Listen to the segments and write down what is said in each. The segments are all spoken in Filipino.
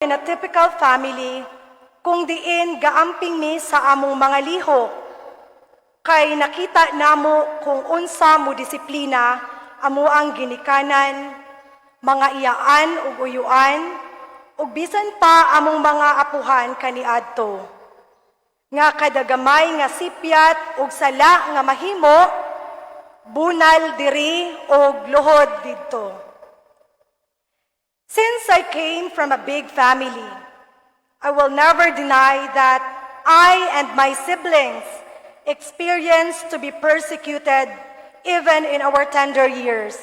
In a typical family, kung diin gaamping mi sa among mga lihok, kay nakita namo kung unsa mo disiplina amo ang ginikanan, mga iyaan ug uyuan, ug bisan pa among mga apuhan kaniadto. Nga kadagamay nga sipyat ug sala nga mahimo, bunal diri ug luhod didto. Since I came from a big family, I will never deny that I and my siblings experienced to be persecuted even in our tender years.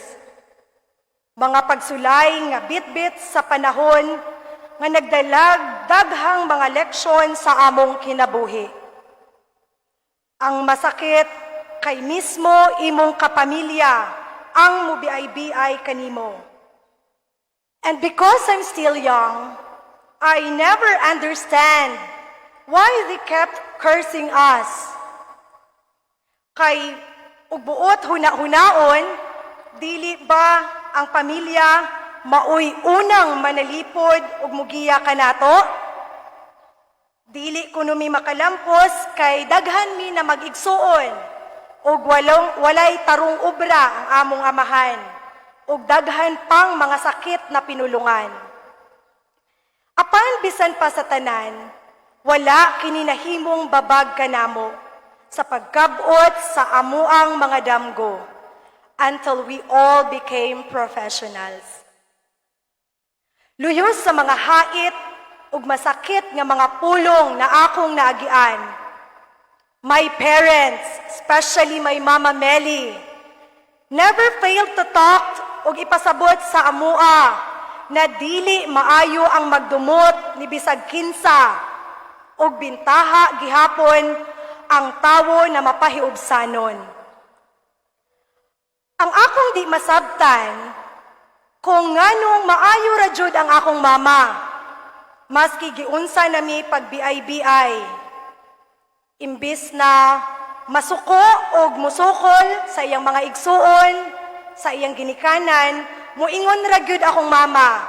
Mga pagsulay nga bit-bit sa panahon nga nagdalag daghang mga leksyon sa among kinabuhi. Ang masakit kay mismo imong kapamilya ang mubiay-biay kanimo. And because I'm still young, I never understand why they kept cursing us. Kay ubuot huna-hunaon, dili ba ang pamilya maoy unang manalipod ug mugiya kanato? Dili kuno mi makalampos kay daghan mi na mag-igsuon ug walay tarong obra ang among amahan ug daghan pang mga sakit na pinulungan. Apan bisan pa sa tanan, wala kininahimong babag kanamo sa pagkabot sa amuang mga damgo until we all became professionals. Luyos sa mga hait ug masakit nga mga pulong na akong naagian. My parents, especially my Mama Melly, never failed to talk ug ipasabot sa amua na dili maayo ang magdumot ni bisag kinsa ug bintaha gihapon ang tawo na mapahiubsanon. Ang akong di masabtan kung nganong maayo ra jud ang akong mama, maski giunsa nami pagbiay-biay. Imbis na masuko og musukol sa iyang mga igsuon, sa iyang ginikanan, muingon ra gyud akong mama,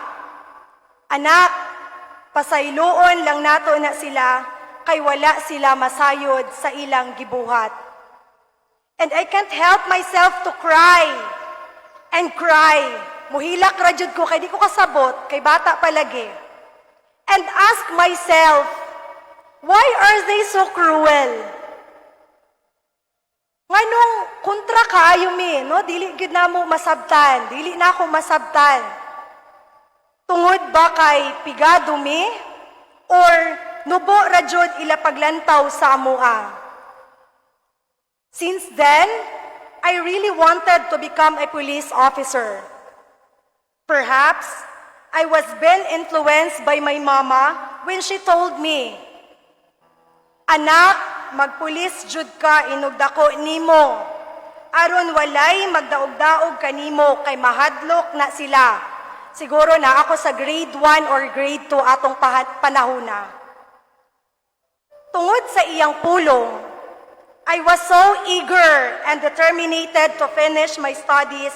anak, pasayloon lang nato na sila, kay wala sila masayod sa ilang gibuhat. And I can't help myself to cry and cry. Muhilak ra jud ko kay di ko kasabot, kay bata palagi. And ask myself, why are they so cruel? Nganong kontra kaayo mi, no? Dili gid namo masabtan, dili na ako masabtan. Tungod ba kay pigado mi or nubo ra jud ila paglantaw sa amua? Since then, I really wanted to become a police officer. Perhaps I was being influenced by my mama when she told me, anak, magpulis jud ka inugdako nimo. Aron walay magdaog-daog kanimo kay mahadlok na sila. Siguro na ako sa grade 1 or grade 2 atong panahona. Tungod sa iyang pulong, I was so eager and determined to finish my studies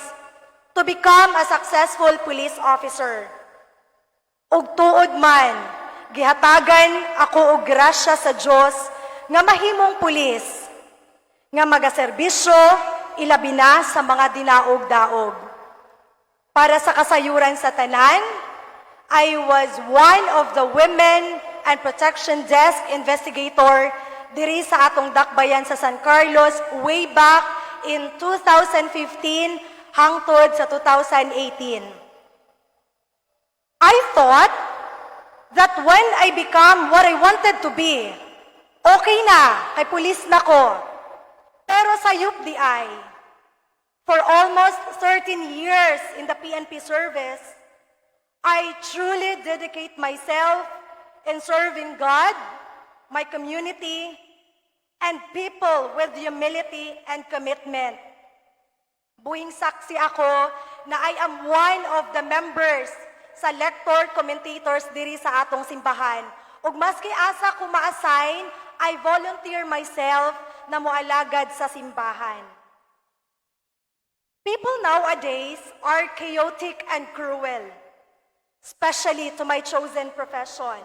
to become a successful police officer. Ug tuod man, gihatagan ako og grasya sa Dios nga mahimong pulis, nga magaserbisyo ilabi na sa mga dinaog-daog. Para sa kasayuran sa tanan, I was one of the Women and Protection Desk Investigator diri sa atong dakbayan sa San Carlos way back in 2015 hangtod sa 2018. I thought that when I become what I wanted to be, okay na, kay pulis na ko. Pero sayop di ay. For almost 13 years in the PNP service, I truly dedicate myself in serving God, my community, and people with humility and commitment. Buhing saksi ako na I am one of the members sa lector commentators diri sa atong simbahan. Ug maski asa ko ma-assign, I volunteer myself na moalagad sa simbahan. People nowadays are chaotic and cruel. especially to my chosen profession.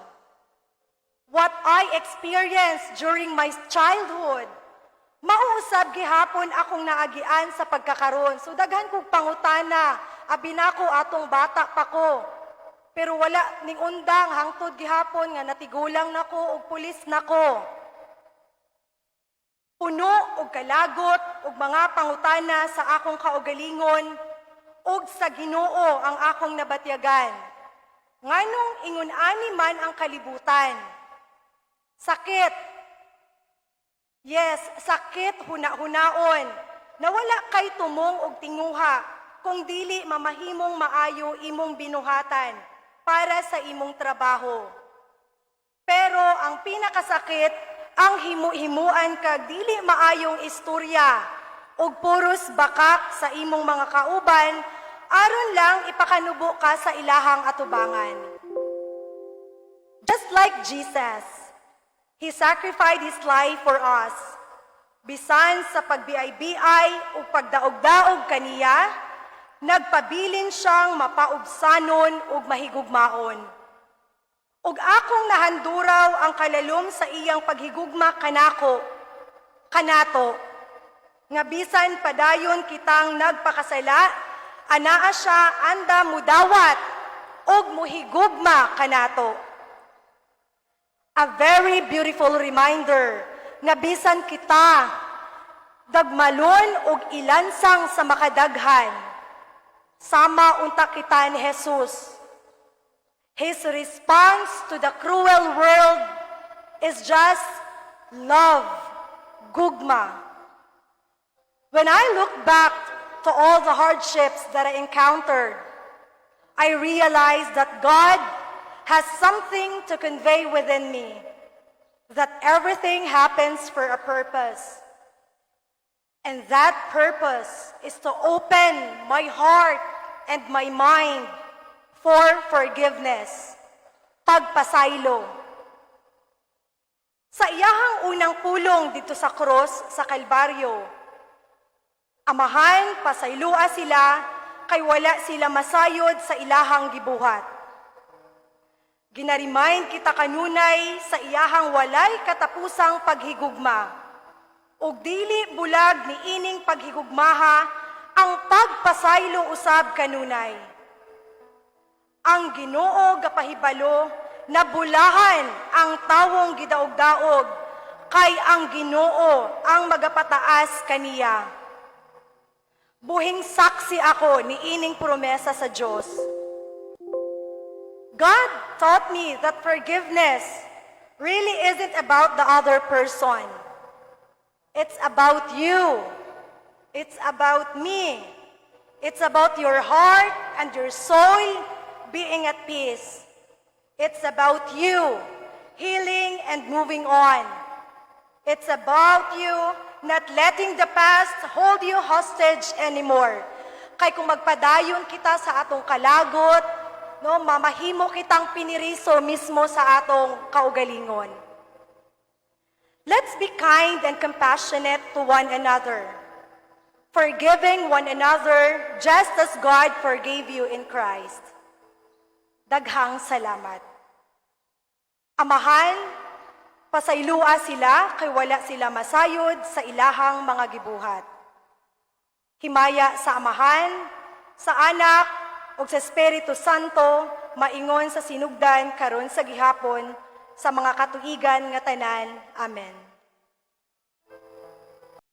What I experienced during my childhood, mauusab gihapon akong naagian sa pagkakaroon. So daghan kong pangutana, abinako atong bata pa ko. Pero wala ning undang hangtod gihapon nga natigulang nako og pulis nako. Puno og kalagot og mga pangutana sa akong kaugalingon og sa Ginoo ang akong nabatyagan. Nganong ingon-ani man ang kalibutan. Sakit. Yes, sakit huna-hunaon. Nawala kay tumong og tinguha kung dili mamahimong maayo imong binuhatan para sa imong trabaho. Pero ang pinakasakit, ang himu-himuan kag dili maayong istorya ug puros bakak sa imong mga kauban aron lang ipakanubo ka sa ilahang atubangan. Just like Jesus, He sacrificed His life for us. Bisan sa pagbiay-biay o pagdaog-daog kaniya, nagpabilin siyang mapaubsanon ug mahigugmaon. Ug akong nahanduraw ang kalalom sa iyang paghigugma kanato, nga bisan padayon kitang nagpakasala, anaa siya anda mudawat ug muhigugma kanato. A very beautiful reminder nga bisan kita dagmalon ug ilansang sa makadaghan, sama unta kita ni Jesus. His response to the cruel world is just love, gugma. When I look back to all the hardships that I encountered, I realized that God has something to convey within me, that everything happens for a purpose. And that purpose is to open my heart and my mind for forgiveness, pagpasaylo. Sa iyahang unang pulong dito sa krus sa Kalbaryo, amahan, pasaylua sila, kay wala sila masayod sa ilahang gibuhat. Ginarimain kita kanunay sa iyahang walay katapusang paghigugma, ug dili bulag ni ining paghigugmaha ang pagpasaylo usab kanunay. Ang Ginoo gapahibalo na bulahan ang tawong gidaog-daog, kay ang Ginoo ang magapataas kaniya. Buhing saksi ako ni ining promesa sa Dios. God taught me that forgiveness really isn't about the other person. It's about you. It's about me. It's about your heart and your soul being at peace. It's about you healing and moving on. It's about you not letting the past hold you hostage anymore. Kay kung magpadayon kita sa atong kalagot, no, mamahimo kitang piniriso mismo sa atong kaugalingon. Let's be kind and compassionate to one another, forgiving one another just as God forgave you in Christ. Daghang salamat. Amahan, pasaylua sila kay wala sila masayod sa ilahang mga gibuhat. Himaya sa amahan, sa anak, ug sa Espiritu Santo, maingon sa sinugdan karon sa gihapon, sa mga katuigan nga tanan. Amen.